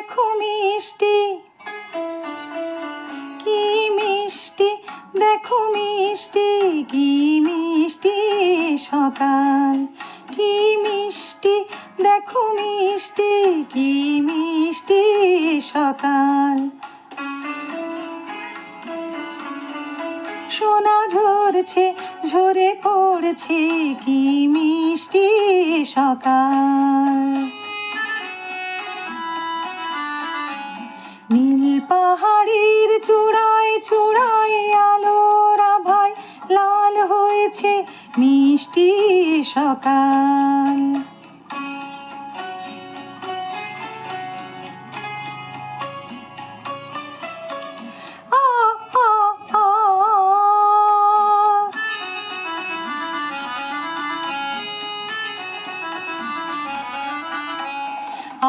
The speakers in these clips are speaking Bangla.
দেখো মিষ্টি, কি মিষ্টি, দেখো মিষ্টি, কি মিষ্টি সকাল। কি মিষ্টি, দেখো মিষ্টি, কি মিষ্টি সকাল। সোনা ঝরছে, ঝরে পড়ছে, কি মিষ্টি সকাল। নীল পাহাড়ের চূড়ায় চূড়ায় আলোর আভায় লাল হয়েছে মিষ্টি সকাল। আ আ আ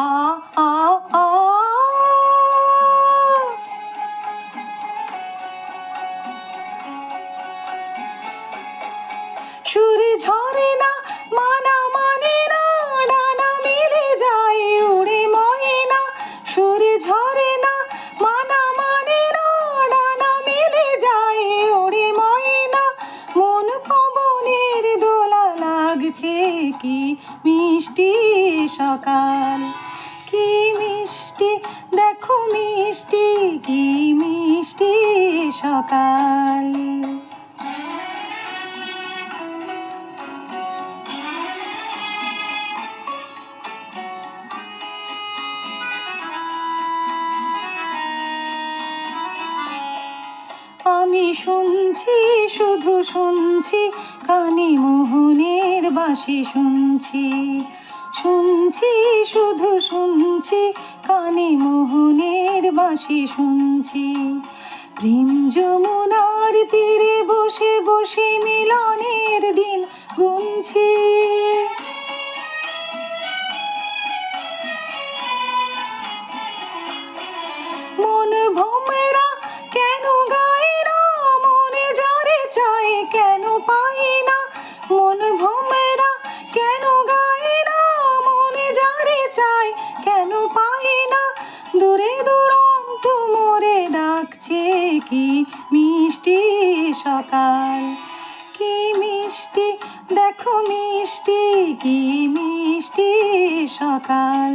আ আ আ সুরে ঝরে না, মানা মানে না, ডানা মেলে যায় উড়ে ময়না। সুরে ঝরে না, মানা মানে না, ডানা মেলে যায় উড়ে ময়না। মন পবনের দোলা লাগছে, কি মিষ্টি সকাল। কি মিষ্টি, দেখো মিষ্টি, কি মিষ্টি সকাল। আমি শুনছি, শুধু শুনছি, কানে মোহনের বাঁশি শুনছি। শুনছি, শুধু শুনছি, কানে মোহনের বাঁশি শুনছি। প্রেম যমুনার তীরে বসে বসে মিলনের দিন গুনছি। মন ভোমরা কেন গায় না, মনে যারে চায় কেন পাই না। মন ভোমরা কেন গায় না, মনে যারে চায় কেন পাই না। দূরে দূরান্ত মোরে ডাকছে, কি মিষ্টি সকাল। কি মিষ্টি, দেখো মিষ্টি, কি মিষ্টি সকাল।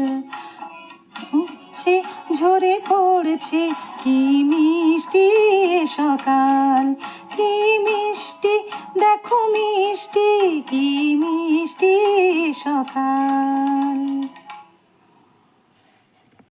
সে ঝরে পড়ছে, কি মিষ্টি সকাল। কি মিষ্টি, দেখো মিষ্টি, কি মিষ্টি সকাল।